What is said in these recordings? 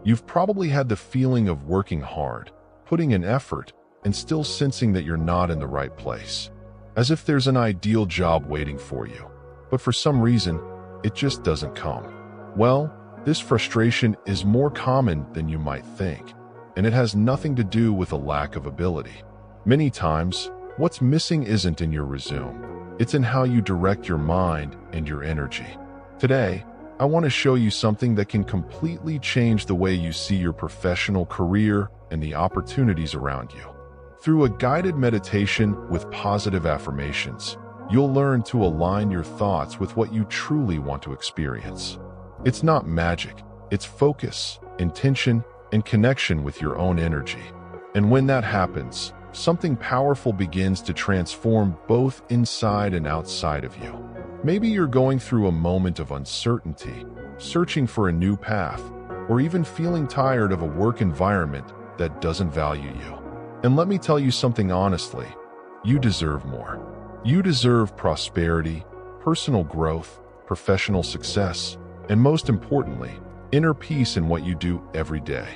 You've probably had the feeling of working hard, putting in effort, and still sensing that you're not in the right place, as if there's an ideal job waiting for you. But for some reason, it just doesn't come. Well, this frustration is more common than you might think, and it has nothing to do with a lack of ability. Many times, what's missing isn't in your resume. It's in how you direct your mind and your energy. Today, I want to show you something that can completely change the way you see your professional career and the opportunities around you. Through a guided meditation with positive affirmations, you'll learn to align your thoughts with what you truly want to experience. It's not magic, it's focus, intention, and connection with your own energy. And when that happens, something powerful begins to transform both inside and outside of you. Maybe you're going through a moment of uncertainty, searching for a new path, or even feeling tired of a work environment that doesn't value you. And let me tell you something honestly, you deserve more. You deserve prosperity, personal growth, professional success, and most importantly, inner peace in what you do every day.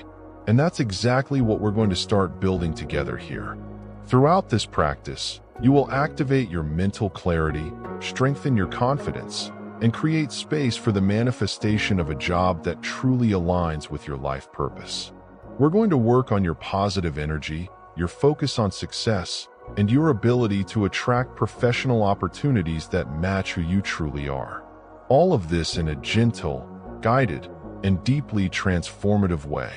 And that's exactly what we're going to start building together here. Throughout this practice, you will activate your mental clarity, strengthen your confidence, and create space for the manifestation of a job that truly aligns with your life purpose. We're going to work on your positive energy, your focus on success, and your ability to attract professional opportunities that match who you truly are. All of this in a gentle, guided, and deeply transformative way.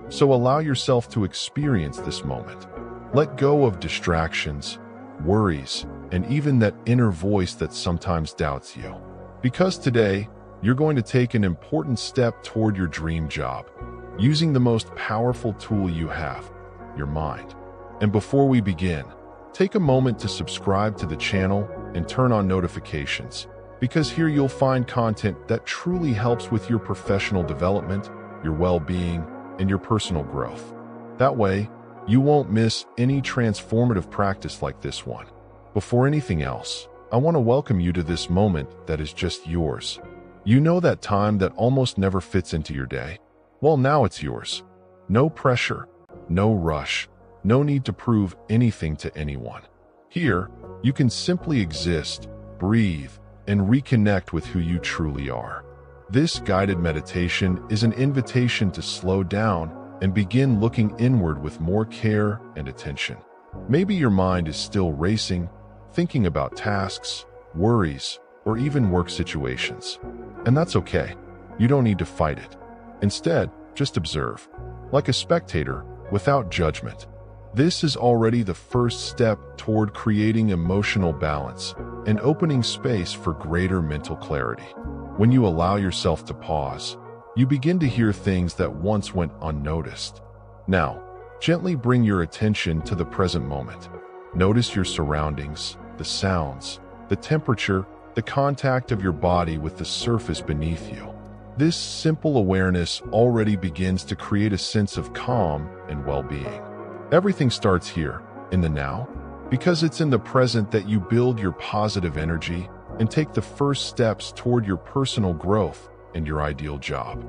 So allow yourself to experience this moment. Let go of distractions, worries, and even that inner voice that sometimes doubts you. Because today, you're going to take an important step toward your dream job, using the most powerful tool you have, your mind. And before we begin, take a moment to subscribe to the channel and turn on notifications, because here you'll find content that truly helps with your professional development, your well-being, and your personal growth. That way, you won't miss any transformative practice like this one. Before anything else, I want to welcome you to this moment that is just yours. You know that time that almost never fits into your day? Well, now it's yours. No pressure, no rush, no need to prove anything to anyone. Here, you can simply exist, breathe, and reconnect with who you truly are. This guided meditation is an invitation to slow down and begin looking inward with more care and attention. Maybe your mind is still racing, thinking about tasks, worries, or even work situations. And that's okay. You don't need to fight it. Instead, just observe, like a spectator, without judgment. This is already the first step toward creating emotional balance and opening space for greater mental clarity. When you allow yourself to pause, you begin to hear things that once went unnoticed. Now, gently bring your attention to the present moment. Notice your surroundings, the sounds, the temperature, the contact of your body with the surface beneath you. This simple awareness already begins to create a sense of calm and well-being. Everything starts here, in the now, because it's in the present that you build your positive energy and take the first steps toward your personal growth and your ideal job.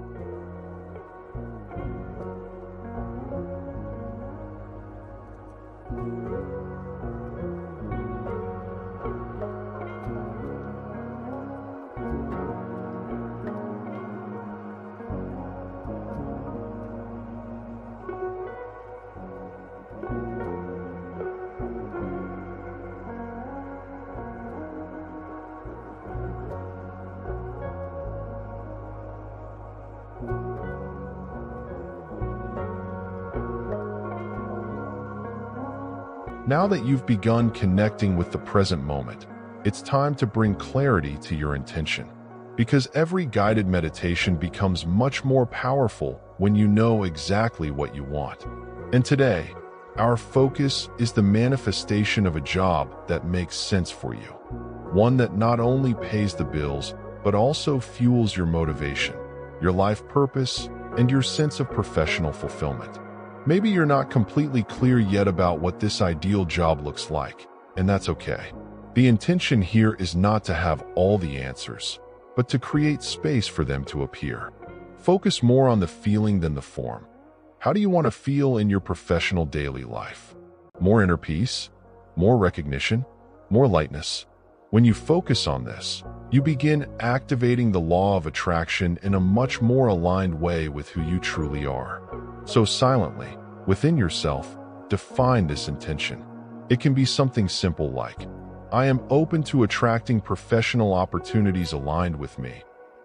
Now that you've begun connecting with the present moment, it's time to bring clarity to your intention. Because every guided meditation becomes much more powerful when you know exactly what you want. And today, our focus is the manifestation of a job that makes sense for you. One that not only pays the bills, but also fuels your motivation, your life purpose, and your sense of professional fulfillment. Maybe you're not completely clear yet about what this ideal job looks like, and that's okay. The intention here is not to have all the answers, but to create space for them to appear. Focus more on the feeling than the form. How do you want to feel in your professional daily life? More inner peace? More recognition? More lightness? When you focus on this, you begin activating the law of attraction in a much more aligned way with who you truly are. So silently, within yourself, define this intention. It can be something simple like, I am open to attracting professional opportunities aligned with me,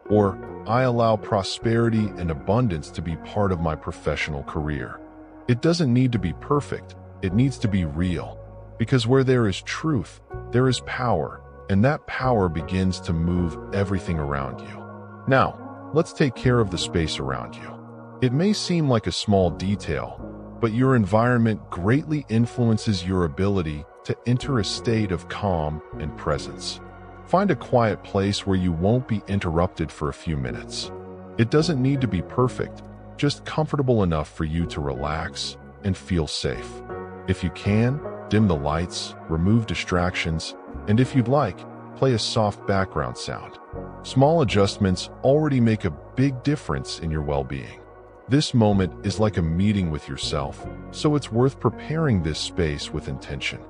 or I allow prosperity and abundance to be part of my professional career. It doesn't need to be perfect, it needs to be real, because where there is truth, there is power, and that power begins to move everything around you. Now, let's take care of the space around you. It may seem like a small detail, but your environment greatly influences your ability to enter a state of calm and presence. Find a quiet place where you won't be interrupted for a few minutes. It doesn't need to be perfect, just comfortable enough for you to relax and feel safe. If you can, dim the lights, remove distractions, and if you'd like, play a soft background sound. Small adjustments already make a big difference in your well-being. This moment is like a meeting with yourself, so it's worth preparing this space with intention.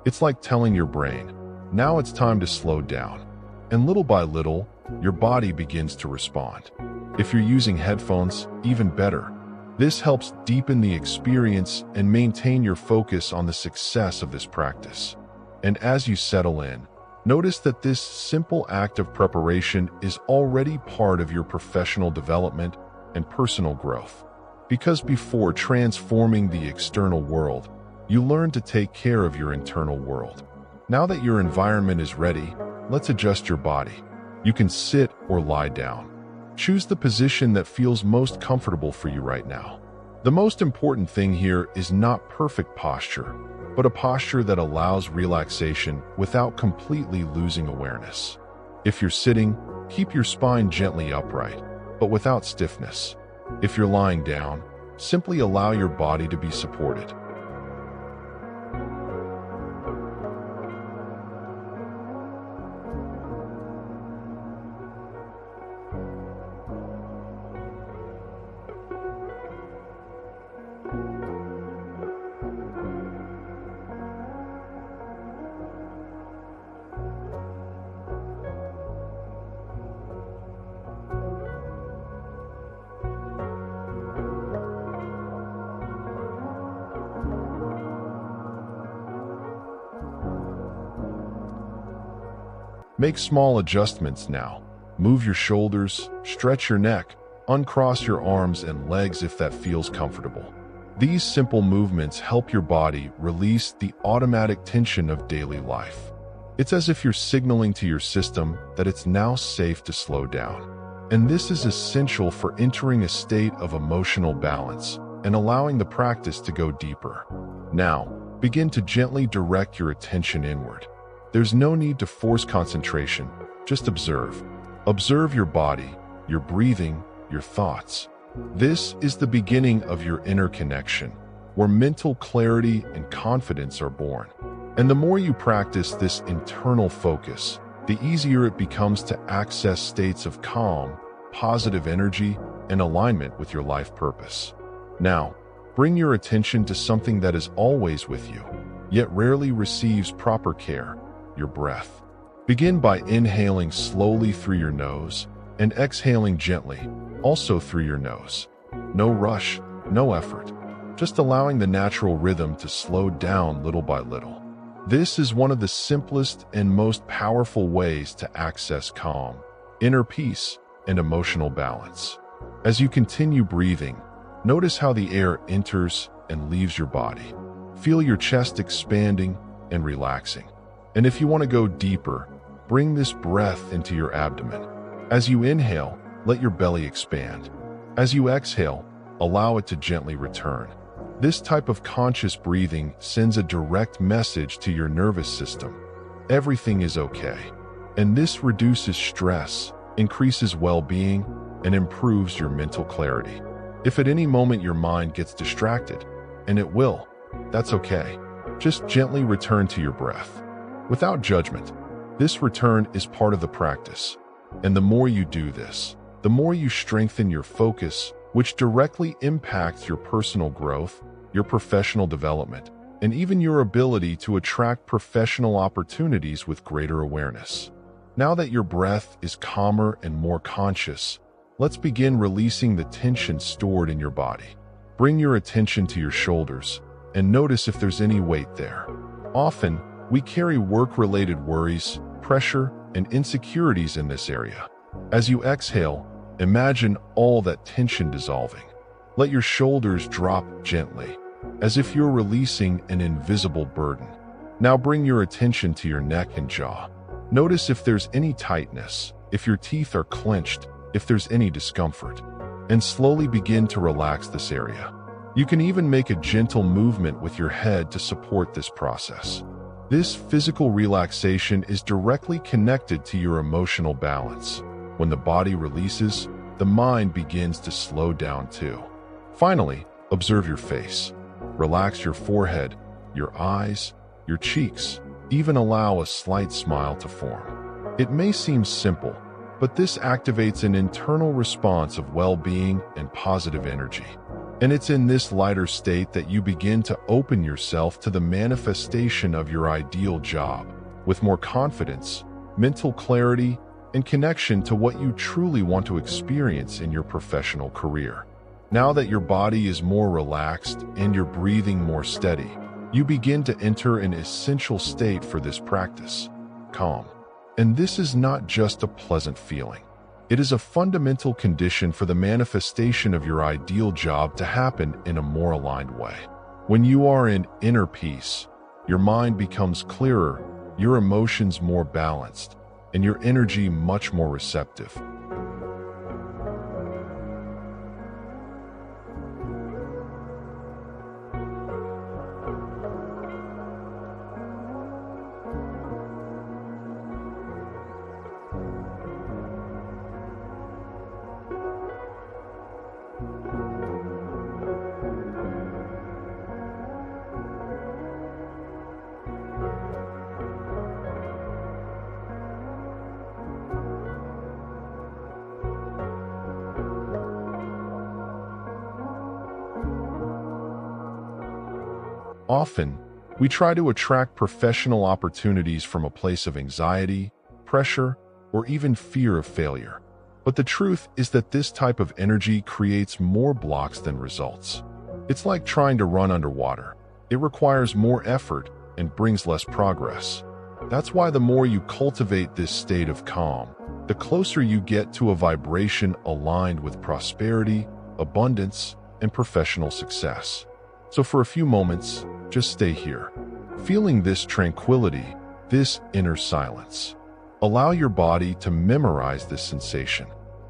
It's like telling your brain, now it's time to slow down. And little by little, your body begins to respond. If you're using headphones, even better. This helps deepen the experience and maintain your focus on the success of this practice. And as you settle in, notice that this simple act of preparation is already part of your professional development and personal growth. Because before transforming the external world, you learn to take care of your internal world. Now that your environment is ready, let's adjust your body. You can sit or lie down. Choose the position that feels most comfortable for you right now. The most important thing here is not perfect posture, but a posture that allows relaxation without completely losing awareness. If you're sitting, keep your spine gently upright, but without stiffness. If you're lying down, simply allow your body to be supported. Make small adjustments now. Move your shoulders, stretch your neck, uncross your arms and legs if that feels comfortable. These simple movements help your body release the automatic tension of daily life. It's as if you're signaling to your system that it's now safe to slow down. And this is essential for entering a state of emotional balance and allowing the practice to go deeper. Now, begin to gently direct your attention inward. There's no need to force concentration, just observe. Observe your body, your breathing, your thoughts. This is the beginning of your inner connection, where mental clarity and confidence are born. And the more you practice this internal focus, the easier it becomes to access states of calm, positive energy, and alignment with your life purpose. Now, bring your attention to something that is always with you, yet rarely receives proper care. Your breath. Begin by inhaling slowly through your nose and exhaling gently, also through your nose. No rush, no effort, just allowing the natural rhythm to slow down little by little. This is one of the simplest and most powerful ways to access calm, inner peace, and emotional balance. As you continue breathing, notice how the air enters and leaves your body. Feel your chest expanding and relaxing. And if you want to go deeper, bring this breath into your abdomen. As you inhale, let your belly expand. As you exhale, allow it to gently return. This type of conscious breathing sends a direct message to your nervous system. Everything is okay. And this reduces stress, increases well-being, and improves your mental clarity. If at any moment your mind gets distracted, and it will, that's okay. Just gently return to your breath. Without judgment, this return is part of the practice. And the more you do this, the more you strengthen your focus, which directly impacts your personal growth, your professional development, and even your ability to attract professional opportunities with greater awareness. Now that your breath is calmer and more conscious, let's begin releasing the tension stored in your body. Bring your attention to your shoulders and notice if there's any weight there. Often, we carry work-related worries, pressure, and insecurities in this area. As you exhale, imagine all that tension dissolving. Let your shoulders drop gently, as if you're releasing an invisible burden. Now bring your attention to your neck and jaw. Notice if there's any tightness, if your teeth are clenched, if there's any discomfort, and slowly begin to relax this area. You can even make a gentle movement with your head to support this process. This physical relaxation is directly connected to your emotional balance. When the body releases, the mind begins to slow down too. Finally, observe your face. Relax your forehead, your eyes, your cheeks. Even allow a slight smile to form. It may seem simple, but this activates an internal response of well-being and positive energy. And it's in this lighter state that you begin to open yourself to the manifestation of your ideal job, with more confidence, mental clarity, and connection to what you truly want to experience in your professional career. Now that your body is more relaxed and your breathing more steady, you begin to enter an essential state for this practice, calm. And this is not just a pleasant feeling. It is a fundamental condition for the manifestation of your ideal job to happen in a more aligned way. When you are in inner peace, your mind becomes clearer, your emotions more balanced, and your energy much more receptive. Often, we try to attract professional opportunities from a place of anxiety, pressure, or even fear of failure. But the truth is that this type of energy creates more blocks than results. It's like trying to run underwater. It requires more effort and brings less progress. That's why the more you cultivate this state of calm, the closer you get to a vibration aligned with prosperity, abundance, and professional success. So for a few moments, just stay here, feeling this tranquility, this inner silence. Allow your body to memorize this sensation,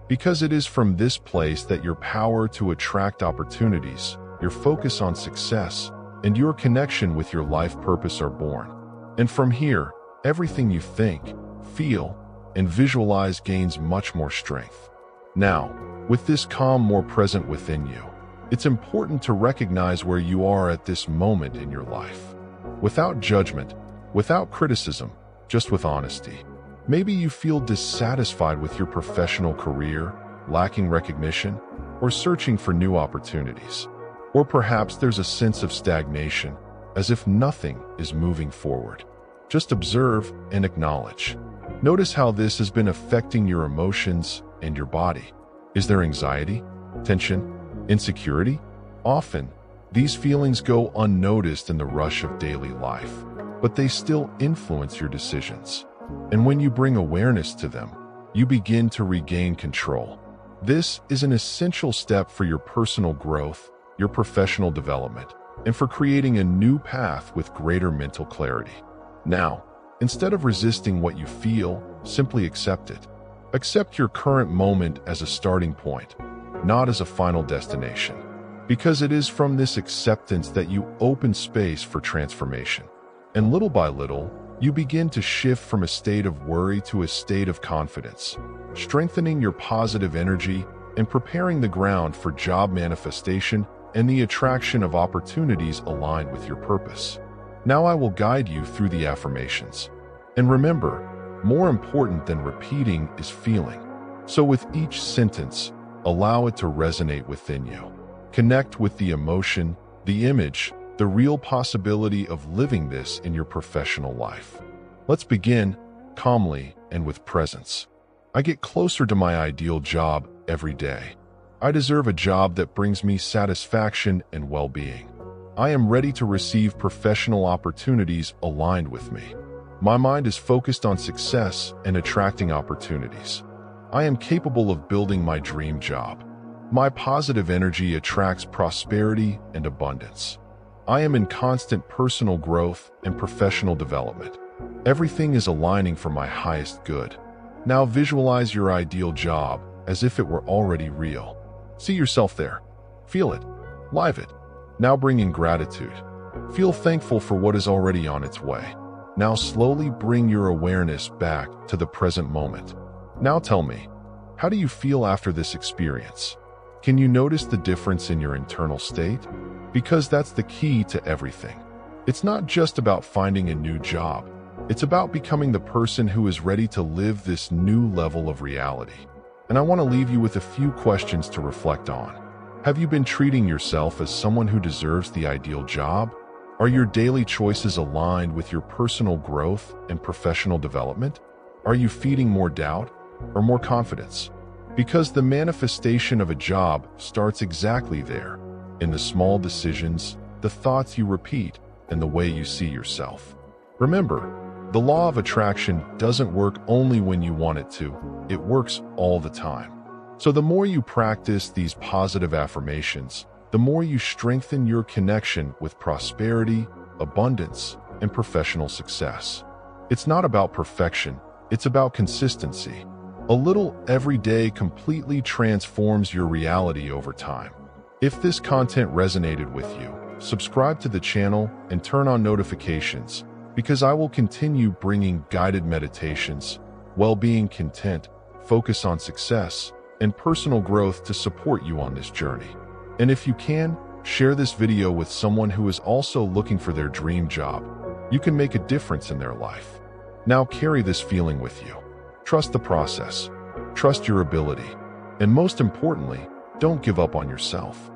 because it is from this place that your power to attract opportunities, your focus on success, and your connection with your life purpose are born. And from here, everything you think, feel, and visualize gains much more strength. Now, with this calm more present within you, it's important to recognize where you are at this moment in your life. Without judgment, without criticism, just with honesty. Maybe you feel dissatisfied with your professional career, lacking recognition, or searching for new opportunities. Or perhaps there's a sense of stagnation, as if nothing is moving forward. Just observe and acknowledge. Notice how this has been affecting your emotions and your body. Is there anxiety, tension, insecurity? Often, these feelings go unnoticed in the rush of daily life, but they still influence your decisions. And when you bring awareness to them, you begin to regain control. This is an essential step for your personal growth, your professional development, and for creating a new path with greater mental clarity. Now, instead of resisting what you feel, simply accept it. Accept your current moment as a starting point, not as a final destination, because it is from this acceptance that you open space for transformation. And little by little, you begin to shift from a state of worry to a state of confidence, strengthening your positive energy and preparing the ground for job manifestation and the attraction of opportunities aligned with your purpose. Now I will guide you through the affirmations. And remember, more important than repeating is feeling. So with each sentence, allow it to resonate within you. Connect with the emotion, the image, the real possibility of living this in your professional life. Let's begin calmly and with presence. I get closer to my ideal job every day. I deserve a job that brings me satisfaction and well-being. I am ready to receive professional opportunities aligned with me. My mind is focused on success and attracting opportunities. I am capable of building my dream job. My positive energy attracts prosperity and abundance. I am in constant personal growth and professional development. Everything is aligning for my highest good. Now visualize your ideal job as if it were already real. See yourself there. Feel it. Live it. Now bring in gratitude. Feel thankful for what is already on its way. Now slowly bring your awareness back to the present moment. Now tell me, how do you feel after this experience? Can you notice the difference in your internal state? Because that's the key to everything. It's not just about finding a new job. It's about becoming the person who is ready to live this new level of reality. And I want to leave you with a few questions to reflect on. Have you been treating yourself as someone who deserves the ideal job? Are your daily choices aligned with your personal growth and professional development? Are you feeding more doubt or more confidence? Because the manifestation of a job starts exactly there, in the small decisions, the thoughts you repeat, and the way you see yourself. Remember, the law of attraction doesn't work only when you want it to. It works all the time. So the more you practice these positive affirmations, the more you strengthen your connection with prosperity, abundance, and professional success. It's not about perfection, it's about consistency. A little every day completely transforms your reality over time. If this content resonated with you, subscribe to the channel and turn on notifications, because I will continue bringing guided meditations, well-being content, focus on success, and personal growth to support you on this journey. And if you can, share this video with someone who is also looking for their dream job. You can make a difference in their life. Now carry this feeling with you. Trust the process, trust your ability, and most importantly, don't give up on yourself.